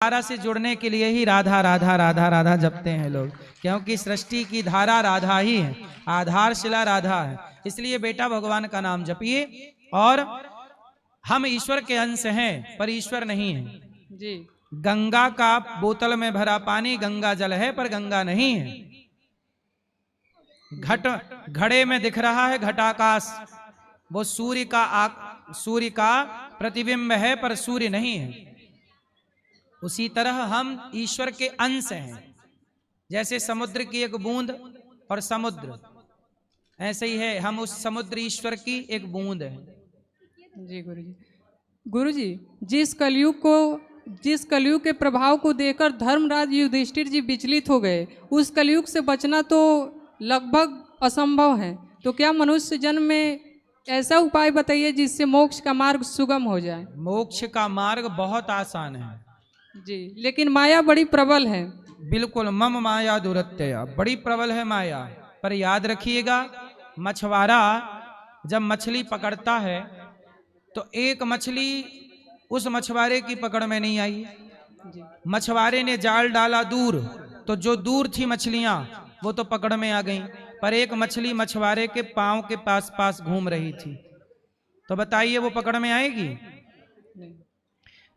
धारा से जुड़ने के लिए ही राधा राधा राधा राधा जपते हैं लोग, क्योंकि सृष्टि की धारा राधा ही है, आधारशिला राधा है। इसलिए बेटा भगवान का नाम जपिए। और हम ईश्वर के अंश हैं पर ईश्वर नहीं है जी। गंगा का बोतल में भरा पानी गंगा जल है पर गंगा नहीं है। घड़े में दिख रहा है घटाकाश, वो सूर्य का प्रतिबिंब है पर सूर्य नहीं है। उसी तरह हम ईश्वर के अंश हैं। जैसे समुद्र की एक बूंद और समुद्र, ऐसे ही है हम उस समुद्र ईश्वर की एक बूंद है। जी गुरुजी। गुरुजी, जिस कलयुग के प्रभाव को देखकर धर्मराज युधिष्ठिर जी विचलित हो गए, उस कलयुग से बचना तो लगभग असंभव है। तो क्या मनुष्य जन्म में ऐसा उपाय बताइए जिससे मोक्ष का मार्ग सुगम हो जाए? मोक्ष का मार्ग बहुत आसान है जी, लेकिन माया बड़ी प्रबल है। बिल्कुल, मम माया दुरत्यया, बड़ी प्रबल है माया। पर याद रखिएगा, मछुआरा जब मछली पकड़ता है तो एक मछली उस मछुआरे की पकड़ में नहीं आई। मछुआरे ने जाल डाला दूर, तो जो दूर थी मछलियां वो तो पकड़ में आ गईं, पर एक मछली मछुआरे के पांव के पास पास घूम रही थी। तो बताइए वो पकड़ में आएगी?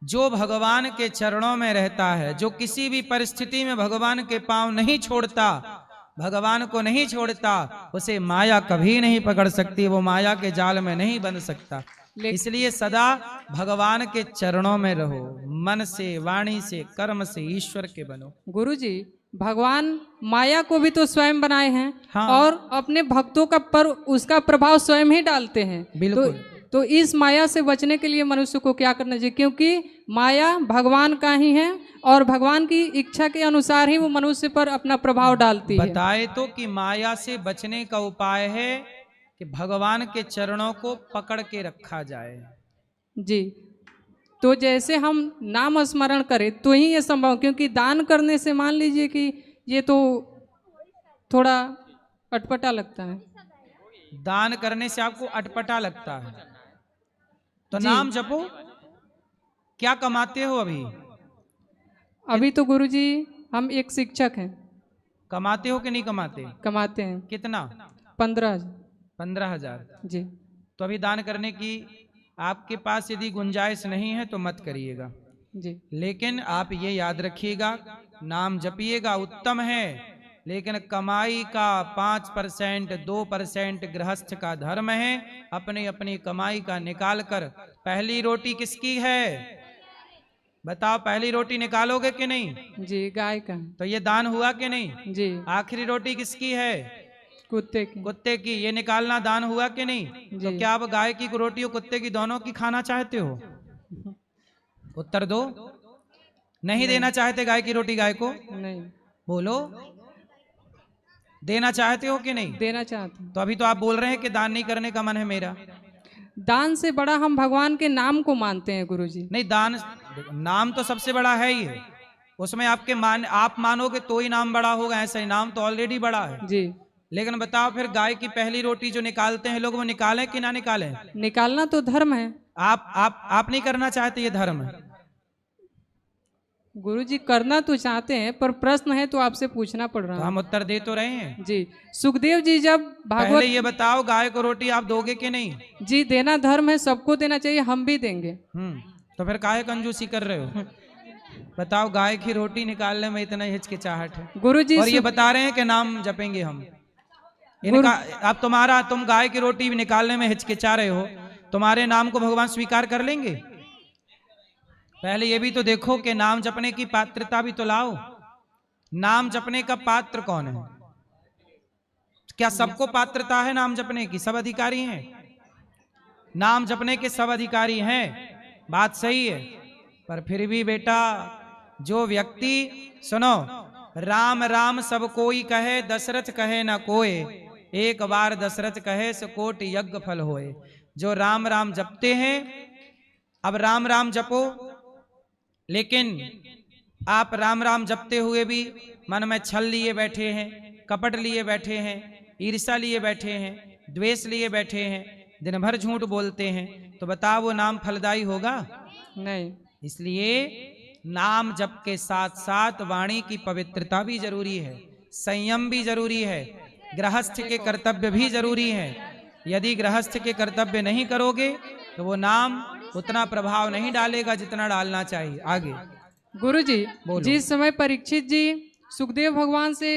जो भगवान के चरणों में रहता है, जो किसी भी परिस्थिति में भगवान के पांव नहीं छोड़ता, भगवान को नहीं छोड़ता, उसे माया कभी नहीं पकड़ सकती, वो माया के जाल में नहीं बन सकता। इसलिए सदा भगवान के चरणों में रहो, मन से, वाणी से, कर्म से ईश्वर के बनो। गुरुजी, भगवान माया को भी तो स्वयं बनाए हैं। हाँ। और अपने भक्तों का उसका प्रभाव स्वयं ही डालते हैं। बिल्कुल। तो इस माया से बचने के लिए मनुष्य को क्या करना चाहिए? क्योंकि माया भगवान का ही है और भगवान की इच्छा के अनुसार ही वो मनुष्य पर अपना प्रभाव डालती है। बताए तो कि माया से बचने का उपाय है कि भगवान के चरणों को पकड़ के रखा जाए। जी। तो जैसे हम नाम स्मरण करें तो ही ये संभव, क्योंकि दान करने से मान लीजिए कि ये तो थोड़ा अटपटा लगता है। दान करने से आपको अटपटा लगता है तो नाम जपो। क्या कमाते हो अभी? अभी तो गुरुजी हम एक शिक्षक हैं। कमाते हो कि नहीं कमाते? कमाते हैं। कितना? 15,000 जी। तो अभी दान करने की आपके पास यदि गुंजाइश नहीं है तो मत करिएगा जी। लेकिन आप ये याद रखिएगा, नाम जपिएगा उत्तम है, लेकिन कमाई का 5% 2% गृहस्थ का धर्म है। अपनी अपनी कमाई का निकाल कर, पहली रोटी किसकी है बताओ? पहली रोटी निकालोगे कि नहीं? जी, गाय का। तो ये दान हुआ कि नहीं? जी। आखिरी रोटी किसकी है? कुत्ते की। ये निकालना दान हुआ कि नहीं? तो क्या आप गाय की रोटी और कुत्ते की दोनों की खाना चाहते हो? उत्तर दो। नहीं देना चाहते गाय की रोटी गाय को? नहीं। बोलो, देना चाहते हो कि नहीं? देना चाहते। तो अभी तो आप बोल रहे हैं कि दान नहीं करने का मन है मेरा। दान से बड़ा हम भगवान के नाम को मानते हैं गुरुजी। नहीं, दान नाम तो सबसे बड़ा है ही है, उसमें आप मानोगे तो ही नाम बड़ा होगा, ऐसा ही नाम तो ऑलरेडी बड़ा है जी। लेकिन बताओ फिर गाय की पहली रोटी जो निकालते हैं लोग, वो निकालें कि ना निकालें? निकालना तो धर्म है। आप नहीं करना चाहते? ये धर्म है गुरुजी। करना तो चाहते हैं, पर प्रश्न है तो आपसे पूछना पड़ रहा है। तो हम उत्तर दे तो रहे हैं जी। सुखदेव जी जब भागवत, पहले ये बताओ गाय को रोटी आप दोगे कि नहीं? जी, देना धर्म है, सबको देना चाहिए, हम भी देंगे। तो फिर काहे कंजूसी कर रहे हो? बताओ, गाय की रोटी निकालने में इतना हिचकिचाहट है गुरुजी। और ये बता रहे हैं कि नाम जपेंगे हम। अब तुम गाय की रोटी निकालने में हिचकिचा रहे हो, तुम्हारे नाम को भगवान स्वीकार कर लेंगे? पहले ये भी तो देखो कि नाम जपने की पात्रता भी तो लाओ। नाम जपने का पात्र कौन है? क्या सबको पात्रता है नाम जपने की? सब अधिकारी हैं नाम जपने के, सब अधिकारी हैं, बात सही है। पर फिर भी बेटा, जो व्यक्ति, सुनो, राम राम सब कोई कहे, दशरथ कहे न कोई, एक बार दशरथ कहे सो कोटि यज्ञ फल होए। जो राम राम जपते हैं, अब राम राम जपो, लेकिन आप राम राम जपते हुए भी मन में छल लिए बैठे हैं, कपट लिए बैठे हैं, ईर्ष्या लिए बैठे हैं, द्वेष लिए बैठे हैं, दिन भर झूठ बोलते हैं, तो बताओ वो नाम फलदायी होगा? नहीं। इसलिए नाम जप के साथ साथ वाणी की पवित्रता भी जरूरी है, संयम भी जरूरी है, गृहस्थ के कर्तव्य भी जरूरी है। यदि गृहस्थ के कर्तव्य नहीं करोगे तो वो नाम उतना प्रभाव नहीं डालेगा जितना डालना चाहिए। आगे गुरुजी, बोलो। जिस समय परीक्षित जी सुखदेव भगवान से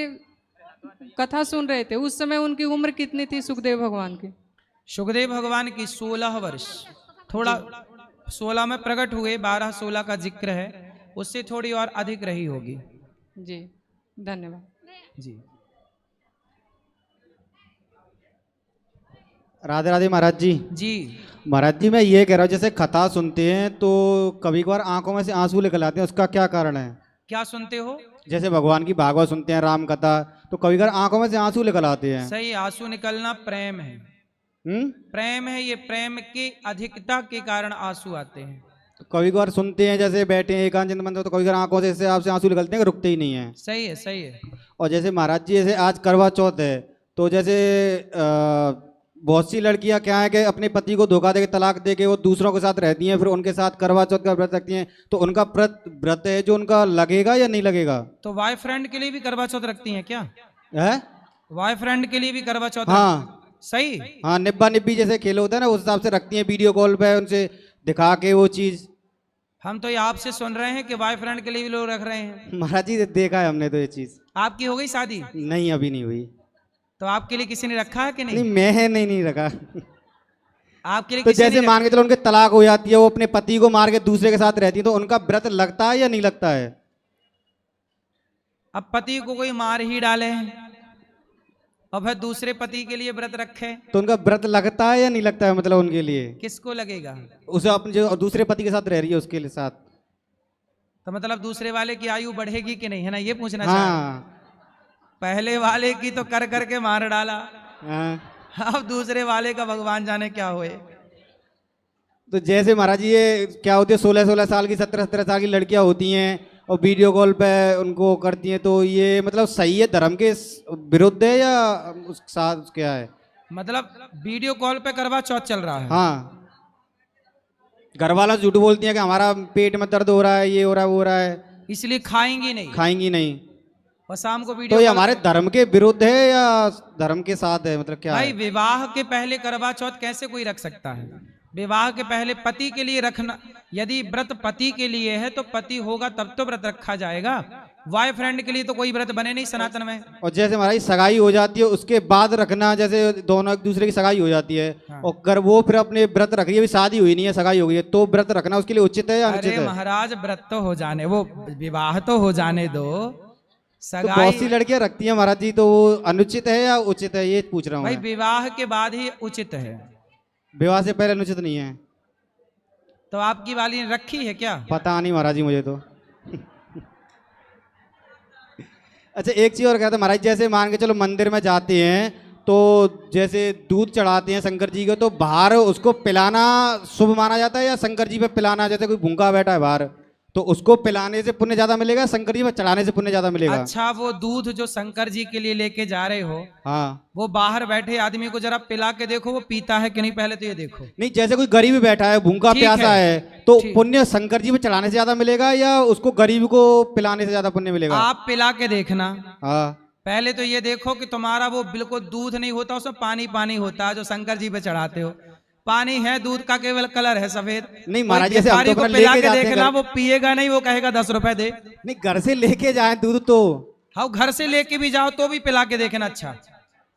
कथा सुन रहे थे उस समय उनकी उम्र कितनी थी सुखदेव भगवान की? सुखदेव भगवान की 16 वर्ष, थोड़ा 16 में प्रकट हुए, 12-16 का जिक्र है, उससे थोड़ी और अधिक रही होगी। जी धन्यवाद। जी राधे राधे महाराज जी। जी महाराज जी मैं ये कह रहा हूँ, जैसे कथा सुनते हैं तो कभी कभार आंखों में से आंसू निकल आते हैं, उसका क्या कारण है? क्या सुनते हो? जैसे भगवान की भागवत सुनते हैं, राम कथा, तो कभी कभार आंखों में से आंसू निकल आते हैं। सही, आंसू निकलना प्रेम है। प्रेम है, ये प्रेम की अधिकता के कारण आंसू आते हैं। तो कभी कभार सुनते हैं, जैसे बैठे हैं एकांत चिंतन में, तो कभी कभार आंखों से ऐसे आपसे आंसू निकलते हैं कि रुकते ही नहीं है। सही है, सही है। और जैसे महाराज जी जैसे आज करवा चौथ है, तो जैसे बहुत सी लड़कियां क्या है कि अपने पति को धोखा देके तलाक देके वो दूसरों के साथ रहती हैं, फिर उनके साथ करवा चौथ का व्रत रखती हैं, तो उनका व्रत है जो उनका लगेगा या नहीं लगेगा? तो बॉयफ्रेंड के लिए भी करवा चौथ रखती हैं क्या? है बॉयफ्रेंड के लिए भी करवा चौथ हाँ सही। हाँ, निब्बा निब्बी जैसे खेल होता है ना, उस हिसाब से रखती हैं, वीडियो कॉल पे उनसे दिखा के वो चीज। हम तो ये आपसे सुन रहे हैं कि बॉयफ्रेंड के लिए भी लोग रख रहे हैं। महाराज जी देखा है हमने तो ये चीज। आपकी हो गई शादी? नहीं, अभी नहीं हुई। तो आपके लिए किसी ने रखा है कि नहीं? नहीं, मैं नहीं रखा। आपके लिए तो किसी जैसे ने मान के चलो उनके तलाक हो जाती है, वो अपने पति को मार के दूसरे के साथ रहती है, तो उनका व्रत लगता है या नहीं लगता है? अब पति को कोई मार ही डाले और फिर दूसरे पति के लिए व्रत रखे, तो उनका व्रत लगता है या नहीं लगता है? मतलब उनके लिए किसको लगेगा? उसे अपने जो दूसरे पति के साथ रह रही है उसके लिए साथ। तो मतलब दूसरे वाले की आयु बढ़ेगी कि नहीं, है ना, ये पूछना चाहिए। हाँ पहले वाले की तो कर करके मार डाला, हाँ। अब दूसरे वाले का भगवान जाने क्या हुए। तो जैसे महाराज जी ये क्या होती है, 16-16 साल की 17-17 साल की लड़कियां होती हैं और वीडियो कॉल पे उनको करती हैं, तो ये मतलब सही है, धर्म के विरुद्ध है या उस साथ क्या है? मतलब वीडियो कॉल पे करवा चौथ चल रहा है। हाँ, घर वाला झूठ बोलती है कि हमारा पेट में दर्द हो रहा है, ये हो रहा है, वो हो रहा है, इसलिए खाएंगी नहीं, खाएंगी नहीं। और शाम को तो वीडियो ये कॉल हमारे धर्म के विरुद्ध है या धर्म के साथ है? मतलब क्या भाई, है? विवाह के पहले करवा चौथ कैसे कोई रख सकता है? विवाह के पहले पति के लिए रखना, यदि व्रत पति के लिए है तो पति होगा तब तो व्रत रखा जाएगा। बॉयफ्रेंड के लिए तो कोई व्रत बने नहीं सनातन में। और जैसे हमारी सगाई हो जाती है उसके बाद रखना, जैसे दोनों एक दूसरे की सगाई हो जाती है, हाँ। और अगर वो फिर अपने व्रत रख रही है, अभी शादी हुई नहीं है, सगाई हो गई है, तो व्रत रखना उसके लिए उचित है या अनुचित अरे है? महाराज, व्रत तो हो जाने, वो विवाह तो हो जाने दो, तो बहुत सी सगाई। लड़कियां रखती हैं महाराज जी, तो वो अनुचित है या उचित है, ये पूछ रहा हूँ भाई मैं। विवाह के बाद ही उचित है। विवाह से पहले अनुचित नहीं है? तो आपकी वाली ने रखी है क्या? पता नहीं महाराज जी मुझे तो। अच्छा, एक चीज और कहते हैं महाराज, जैसे मान के चलो मंदिर में जाते हैं तो जैसे दूध चढ़ाते हैं शंकर जी को, तो बाहर उसको पिलाना शुभ माना जाता है या शंकर जी पे पिलाना? जैसे कोई भूखा बैठा है बाहर, तो उसको पिलाने से पुण्य ज्यादा मिलेगा, शंकर जी पे चढ़ाने से पुण्य ज्यादा मिलेगा? अच्छा, वो दूध जो शंकर जी के लिए लेके जा रहे हो, हाँ। वो बाहर बैठे आदमी को जरा पिला के देखो, वो पीता है कि नहीं, पहले तो ये देखो। नहीं, जैसे कोई गरीब बैठा है, भूखा ठीक प्यासा है। है, तो ठीक। पुण्य शंकर जी पे चढ़ाने से ज्यादा मिलेगा या उसको गरीब को पिलाने से ज्यादा पुण्य मिलेगा? आप पिला के देखना। हाँ। पहले तो ये देखो कि तुम्हारा वो बिल्कुल दूध नहीं होता, उसमें पानी पानी होता है जो शंकर जी पे चढ़ाते हो। पानी है, दूध का केवल कलर है सफेद। नहीं महाराज, कोई जैसे हम भिखारी तो को अपना पिला लेके के जाते हैं देखना, घर। वो पिएगा नहीं, वो कहेगा 10 रुपए दे। नहीं, घर से लेके जाए दूध तो। हाँ, घर से लेके भी जाओ तो भी पिला के देखना। अच्छा,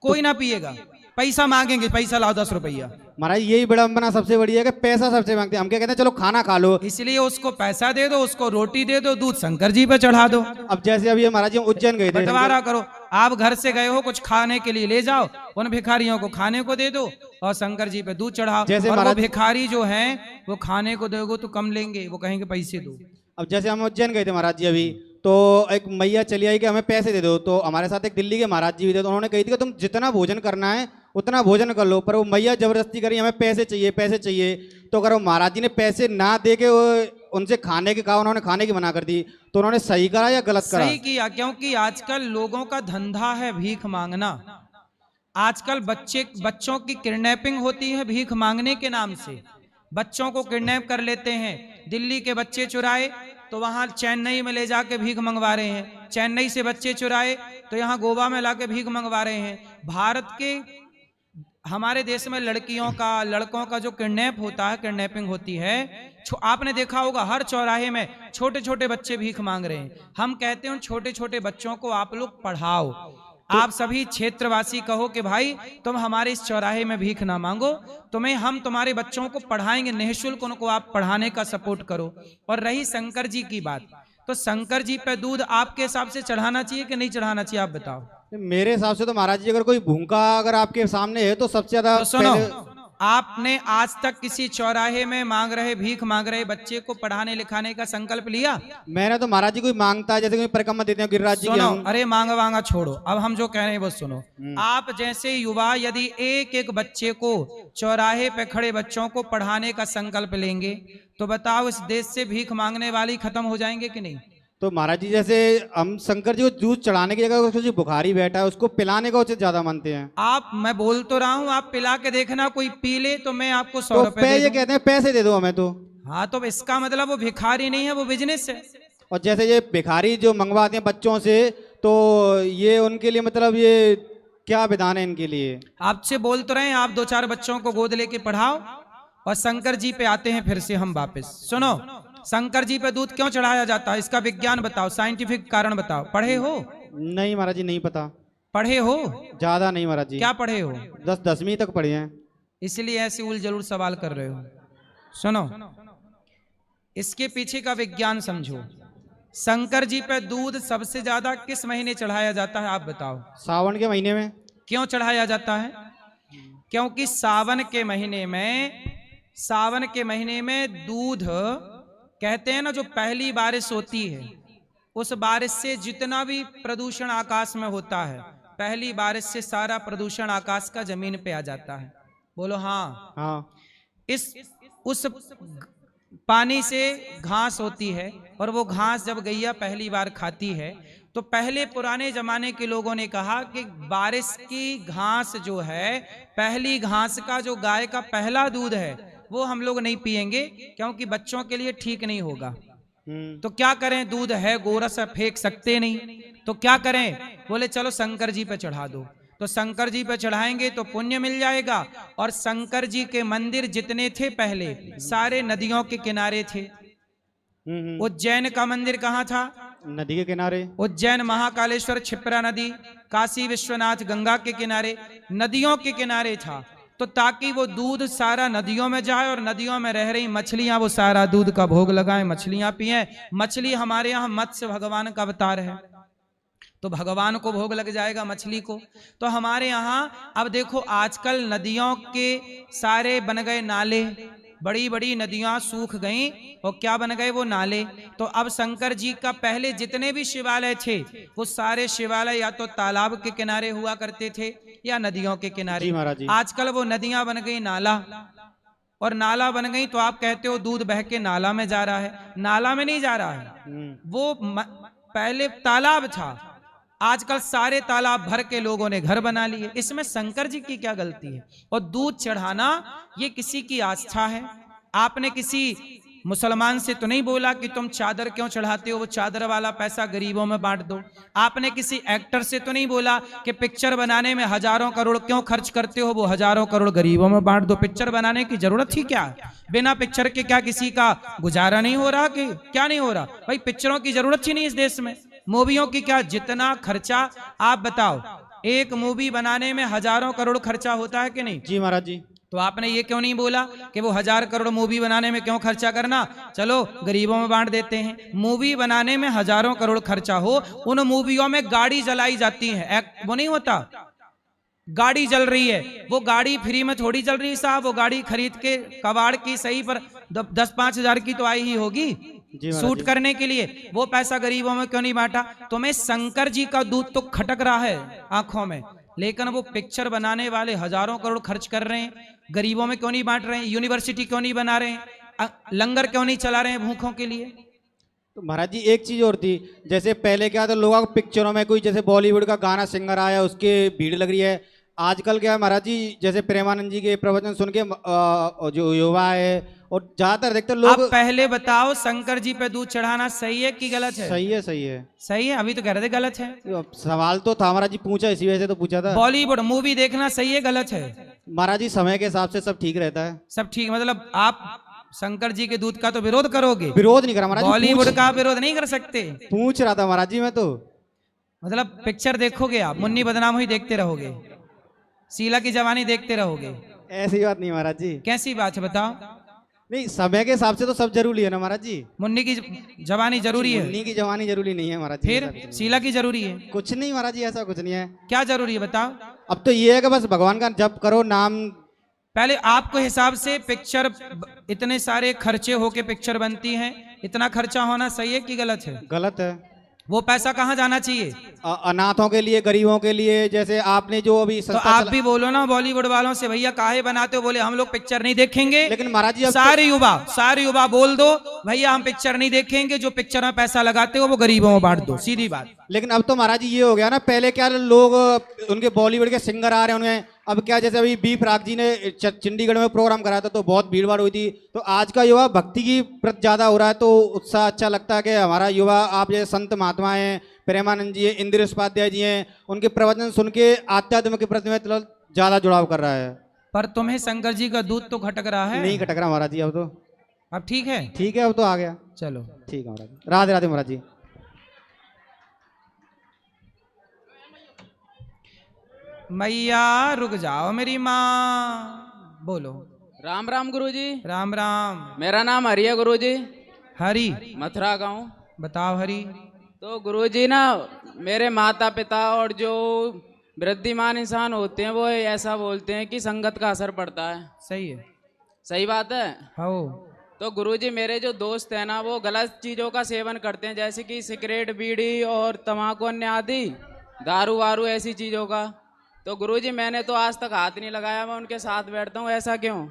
कोई ना पिएगा, पैसा मांगेंगे, पैसा लाओ 10 रुपया। महाराज यही विडंबना सबसे बड़ी है कि पैसा सबसे मांगते हैं। हम क्या कहते हैं, चलो खाना खा लो, इसलिए उसको पैसा दे दो, उसको रोटी दे दो, दूध शंकर जी पे चढ़ा दो। अब जैसे अभी महाराज जी हम उज्जैन गए थे, बंटवारा करो। आप घर से गए हो, कुछ खाने के लिए ले जाओ, उन भिखारियों को खाने को दे दो और शंकर जी पे दूध चढ़ाओ। जैसे और वो महाराज- भिखारी जो हैं वो खाने को दोगे तो कम लेंगे, वो कहेंगे पैसे दो। अब जैसे हम उज्जैन गए थे महाराज जी अभी, तो एक मैया चली आई कि हमें पैसे दे दो, तो हमारे साथ एक दिल्ली के महाराज जी भी थे, तो उन्होंने कही थी कि तुम जितना भोजन करना है उतना भोजन कर लो, पर वो मैया जबरदस्ती करी, हमें पैसे चाहिए, पैसे चाहिए। तो अगर वो महाराज जी ने पैसे ना दे के उनसे खाने के कहा, उन्होंने खाने की मना कर दी, तो उन्होंने सही करा या गलत करा? सही किया, क्योंकि आजकल लोगों का धंधा है भीख मांगना। आजकल बच्चों की किडनैपिंग होती है भीख मांगने के नाम से। बच्चों को किडनैप कर लेते हैं। दिल्ली के बच्चे चुराए, तो वहां चेन्नई में ले जाके भीख मंगवा रहे हैं, चेन्नई से बच्चे चुराए तो यहाँ गोवा में लाके भीख मंगवा रहे हैं। भारत के हमारे देश में लड़कियों का लड़कों का जो किडनैप होता है, किडनैपिंग होती है, आपने देखा होगा हर चौराहे में छोटे छोटे बच्चे भीख मांग रहे हैं। हम कहते हैं उन छोटे छोटे बच्चों को आप लोग पढ़ाओ। आप सभी क्षेत्रवासी कहो कि भाई तुम हमारे इस चौराहे में भीख ना मांगो, हम तुम्हारे बच्चों को पढ़ाएंगे, निःशुल्क उनको आप पढ़ाने का सपोर्ट करो। और रही शंकर जी की बात, तो शंकर जी पे दूध आपके हिसाब से चढ़ाना चाहिए कि नहीं चढ़ाना चाहिए, आप बताओ। मेरे हिसाब से तो महाराज जी अगर कोई भूखा अगर आपके सामने है तो सबसे ज्यादा तो सुनो, आपने आज तक किसी चौराहे में भीख मांग रहे बच्चे को पढ़ाने लिखाने का संकल्प लिया? मैंने तो महाराज जी कोई मांगता है, जैसे कोई परिक्रमा देते हैं गिरिराज जी सुनो, अरे मांगा छोड़ो, अब हम जो कह रहे हैं वो सुनो। आप जैसे युवा यदि एक एक बच्चे को, चौराहे पे खड़े बच्चों को पढ़ाने का संकल्प लेंगे तो बताओ इस देश से भीख मांगने वाली खत्म हो जाएंगे कि नहीं? तो महाराज जी जैसे हम शंकर जी को दूध चढ़ाने की जगह उसको जो बुखारी बैठा है उसको पिलाने का उचित ज्यादा मानते हैं। मैं बोल तो रहा हूँ, आप पिला के देखना, कोई पी ले तो मैं आपको 100 तो रुपए ये कहते हैं पैसे दे दो हमें तो। हाँ, तो इसका मतलब वो भिखारी नहीं है, वो बिजनेस है। और जैसे ये भिखारी जो मंगवाते हैं बच्चों से, तो ये उनके लिए मतलब ये क्या विधान है इनके लिए? आपसे बोल तो रहे हैं, आप 2-4 बच्चों को गोद लेके पढ़ाओ। और शंकर जी पे आते हैं फिर से हम वापस। सुनो, शंकर जी पे दूध क्यों चढ़ाया जाता है, इसका विज्ञान बताओ, साइंटिफिक कारण बताओ। पढ़े हो? नहीं महाराज जी, नहीं पता। पढ़े हो? ज्यादा नहीं महाराज जी। क्या पढ़े हो? 10वीं तक पढ़े हैं। इसलिए ऐसे उल जरूर सवाल कर रहे हो। सुनो, इसके पीछे का विज्ञान समझो। शंकर जी पे दूध सबसे ज्यादा किस महीने चढ़ाया जाता है, आप बताओ? सावन के महीने में। क्यों चढ़ाया जाता है? क्योंकि सावन के महीने में दूध, कहते हैं ना, जो पहली बारिश होती है उस बारिश से जितना भी प्रदूषण आकाश में होता है, पहली बारिश से सारा प्रदूषण आकाश का जमीन पे आ जाता है। बोलो हाँ। हाँ। उस पानी से घास होती है, और वो घास जब गैया पहली बार खाती है तो पहले पुराने जमाने के लोगों ने कहा कि बारिश की घास जो है, पहली घास का जो गाय का पहला दूध है वो हम लोग नहीं पिएंगे, क्योंकि बच्चों के लिए ठीक नहीं होगा। तो क्या करें, दूध है गोरस फेंक सकते नहीं, तो क्या करें? बोले चलो शंकर जी पे चढ़ा दो। तो शंकर जी पे चढ़ाएंगे तो पुण्य मिल जाएगा। और शंकर जी के मंदिर जितने थे पहले, सारे नदियों के किनारे थे। उज्जैन का मंदिर कहाँ था? नदी के किनारे। उज्जैन महाकालेश्वर क्षिप्रा नदी, काशी विश्वनाथ गंगा के किनारे, नदियों के किनारे था। तो ताकि वो दूध सारा नदियों में जाए और नदियों में रह रही मछलियां वो सारा दूध का भोग लगाएं, मछलियां पिएं। मछली हमारे यहाँ मत्स्य भगवान का अवतार है, तो भगवान को भोग लग जाएगा मछली को। तो हमारे यहाँ अब देखो, आजकल नदियों के सारे बन गए नाले, बड़ी बड़ी नदियां सूख गईं और क्या बन गए? वो नाले। तो अब शंकर जी का पहले जितने भी शिवालय थे वो सारे शिवालय या तो तालाब के किनारे हुआ करते थे या नदियों के किनारे। आजकल वो नदियां बन गई नाला, और नाला बन गई तो आप कहते हो दूध बह के नाला में जा रहा है। नाला में नहीं जा रहा है, वो पहले तालाब था। आजकल सारे तालाब भर के लोगों ने घर बना लिए। इसमें शंकर जी की क्या गलती है? और दूध चढ़ाना ये किसी की आस्था है। आपने किसी मुसलमान से तो नहीं बोला कि तुम चादर क्यों चढ़ाते हो, वो चादर वाला पैसा गरीबों में बांट दो। आपने किसी एक्टर से तो नहीं बोला कि पिक्चर बनाने में हजारों करोड़ क्यों खर्च करते हो, वो हजारों करोड़ गरीबों में बांट दो। पिक्चर बनाने की जरूरत ही क्या? बिना पिक्चर के क्या किसी का गुजारा नहीं हो रहा? कि क्या नहीं हो रहा? भाई पिक्चरों की जरूरत ही नहीं इस देश में। मूवियों की क्या, जितना खर्चा आप बताओ, एक मूवी बनाने में हजारों करोड़ खर्चा होता है कि नहीं? जी महाराज जी। तो आपने ये क्यों नहीं बोला कि वो 1000 करोड़ मूवी बनाने में क्यों खर्चा करना, चलो गरीबों में बांट देते हैं। मूवी बनाने में हजारों करोड़ खर्चा हो, उन मूवियों में गाड़ी जलाई जाती है, वो नहीं होता, गाड़ी जल रही है, वो गाड़ी फ्री में थोड़ी जल रही है साहब, वो गाड़ी खरीद के कबाड़ की सही पर 10-5 हजार की तो आई ही होगी शूट करने के लिए। वो पैसा गरीबों में क्यों नहीं बांटा? तुम्हें शंकर जी का दूध तो खटक रहा है आंखों में, लेकिन वो पिक्चर बनाने वाले हजारों करोड़ खर्च कर रहे हैं, गरीबों में क्यों नहीं बांट रहे हैं? यूनिवर्सिटी क्यों नहीं बना रहे हैं? लंगर क्यों नहीं चला रहे हैं भूखों के लिए? तो महाराज जी एक चीज और थी, जैसे पहले क्या था, लोगों को पिक्चरों में कोई जैसे बॉलीवुड का गाना सिंगर आया उसके भीड़ लग रही है, आजकल क्या है महाराज जी, जैसे प्रेमानंद जी के प्रवचन सुन के जो युवा है और ज्यादातर देखते आप लोग। पहले बताओ, शंकर जी पे दूध चढ़ाना सही है कि गलत है? सही है, सही है। सही है, अभी तो कह रहे थे गलत है। अब सवाल तो था महाराज जी, पूछा इसी वजह से तो पूछा था। बॉलीवुड मूवी देखना सही है गलत है? महाराज जी समय के हिसाब से सब ठीक रहता है। सब ठीक, मतलब आप शंकर जी के दूध का तो विरोध करोगे? विरोध नहीं करा महाराज जी, बॉलीवुड का विरोध नहीं कर सकते? पूछ रहा था महाराज जी मैं तो। मतलब पिक्चर देखोगे आप, मुन्नी बदनाम हुई देखते रहोगे, शीला की जवानी देखते रहोगे? ऐसी बात नहीं महाराज जी। कैसी बात है बताओ? नहीं, समय के हिसाब से तो सब जरूरी है ना महाराज जी। मुन्नी की जवानी जरूरी है? मुन्नी की जवानी जरूरी नहीं है महाराज जी। फिर शीला की जरूरी है? कुछ नहीं महाराज जी, ऐसा कुछ नहीं है। क्या जरूरी है बताओ? अब तो ये है कि बस भगवान का जप करो, नाम। पहले आपको हिसाब से पिक्चर, इतने सारे खर्चे होके पिक्चर बनती हैं, इतना खर्चा होना सही है कि गलत है? गलत है। वो पैसा कहाँ जाना चाहिए? अनाथों के लिए, गरीबों के लिए। जैसे आपने जो अभी तो आप भी बोलो ना बॉलीवुड वालों से, भैया काहे बनाते हो? बोले हम लोग पिक्चर नहीं देखेंगे। लेकिन महाराज जी सारे युवा बोल दो भैया हम पिक्चर नहीं देखेंगे, जो पिक्चर में पैसा लगाते हो वो गरीबों में बांट दो, सीधी बात। लेकिन अब तो महाराज जी ये हो गया ना, पहले क्या लोग उनके बॉलीवुड के सिंगर आ रहे हैं उन्हें, अब क्या जैसे अभी बी प्राक जी ने चंडीगढ़ में प्रोग्राम कराया था तो बहुत भीड़ भाड़ हुई थी। तो आज का युवा भक्ति की प्रति ज्यादा हो रहा है, तो उत्साह अच्छा लगता है कि हमारा युवा, आप जैसे संत महात्मा हैं, प्रेमानंद जी है, इंद्रेश उपाध्याय जी हैं, उनके प्रवचन सुन के आध्यात्म के प्रति में ज्यादा जुड़ाव कर रहा है। पर तुम्हें शंकर जी का दूध तो खटक रहा है? नहीं खटक रहा महाराज जी। अब तो अब ठीक है? ठीक है, अब तो आ गया। चलो ठीक है महाराज जी। राधे राधे महाराज जी। मैया रुक जाओ मेरी माँ, बोलो। राम राम गुरुजी। राम राम। मेरा नाम हरि है गुरुजी, हरी? मथुरा गांव। बताओ हरी। तो गुरुजी ना, मेरे माता पिता और जो वृद्धिमान इंसान होते हैं वो ऐसा बोलते हैं कि संगत का असर पड़ता है। सही है? सही बात है। हो। तो गुरुजी मेरे जो दोस्त हैं ना, वो गलत चीज़ों का सेवन करते हैं, जैसे कि सिगरेट, बीड़ी और तम्बाकू अन्य आदि, दारू वारू ऐसी चीज़ों का। तो गुरुजी मैंने तो आज तक हाथ नहीं लगाया, मैं उनके साथ बैठता हूँ, ऐसा क्यों?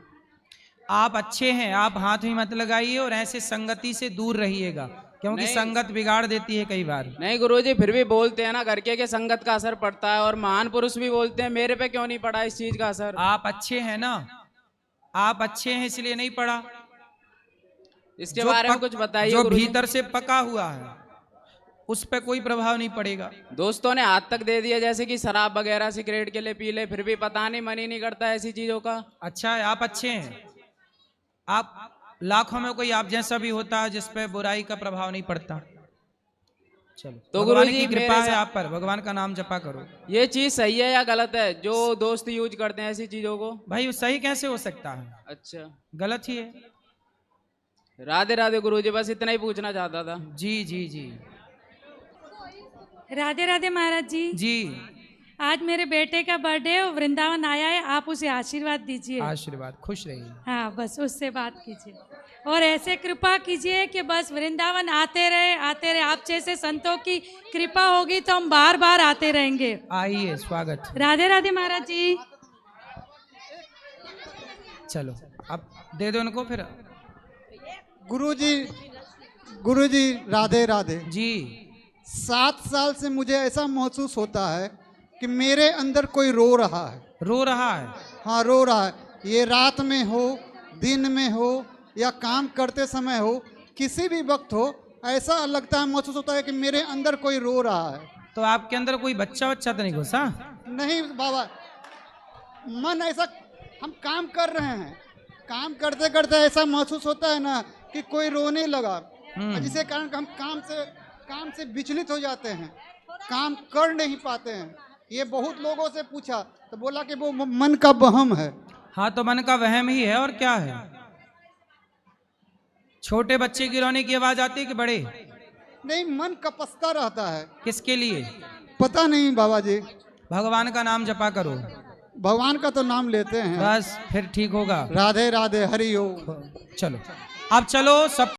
आप अच्छे हैं, आप हाथ भी मत लगाइए और ऐसे संगति से दूर रहिएगा, क्योंकि नहीं। संगत बिगाड़ देती है कई बार। नहीं गुरुजी, फिर भी बोलते हैं ना घर के संगत का असर पड़ता है, और महान पुरुष भी बोलते हैं, मेरे पे क्यों नहीं पड़ा इस चीज का असर? आप अच्छे हैं ना, आप अच्छे हैं इसलिए नहीं पड़ा। इसके बारे में कुछ बताइए जो गुरुजी। भीतर से पका हुआ है उस पे कोई प्रभाव नहीं पड़ेगा। दोस्तों ने हाथ तक दे दिया, जैसे कि शराब वगैरह सिगरेट के लिए पी ले, फिर भी पता नहीं, मन ही नहीं करता ऐसी चीजों का। अच्छा है, आप अच्छे हैं। आप लाखों में कोई आप जैसा भी होता है जिस पे बुराई का प्रभाव नहीं पड़ता। चलो, तो भगवान गुरुजी की कृपा मेरे है आप पर, भगवान का नाम जपा करो। ये चीज सही है या गलत है जो दोस्त यूज करते हैं ऐसी चीजों को? भाई सही कैसे हो सकता है? अच्छा, गलत ही है। राधे राधे गुरुजी, बस इतना ही पूछना चाहता था। जी जी जी राधे राधे महाराज जी। जी। आज मेरे बेटे का बर्थडे है, वृंदावन आया है, आप उसे आशीर्वाद दीजिए। आशीर्वाद, खुश रहिए। हाँ, बस उससे बात कीजिए और ऐसे कृपा कीजिए कि बस वृंदावन आते रहे आते रहे। आप जैसे संतों की कृपा होगी तो हम बार बार आते रहेंगे। आइए, स्वागत। राधे राधे महाराज जी। चलो अब दे दो इनको फिर। गुरुजी राधे राधे। जी। 7 साल से मुझे ऐसा महसूस होता है कि मेरे अंदर कोई रो रहा है। रो रहा है? हाँ, रो रहा है। ये रात में हो, दिन में हो, या काम करते समय हो, किसी भी वक्त हो, ऐसा लगता है, महसूस होता है कि मेरे अंदर कोई रो रहा है। तो आपके अंदर कोई बच्चा तो नहीं घुसा? नहीं बाबा, मन ऐसा, हम काम कर रहे हैं, काम करते करते ऐसा महसूस होता है ना कि कोई रोने लगा, जिसके कारण हम काम से विचलित हो जाते हैं, काम कर नहीं पाते हैं। ये बहुत लोगों से पूछा तो बोला कि वो मन का वहम है। हाँ, तो मन का वहम ही है और क्या है। छोटे बच्चे की रोने की आवाज आती है कि बड़े? नहीं, मन कपसता रहता है। किसके लिए? पता नहीं बाबा जी। भगवान का नाम जपा करो। भगवान का तो नाम लेते हैं, बस फिर ठीक होगा। राधे राधे, हरि ओम। चलो अब चलो सब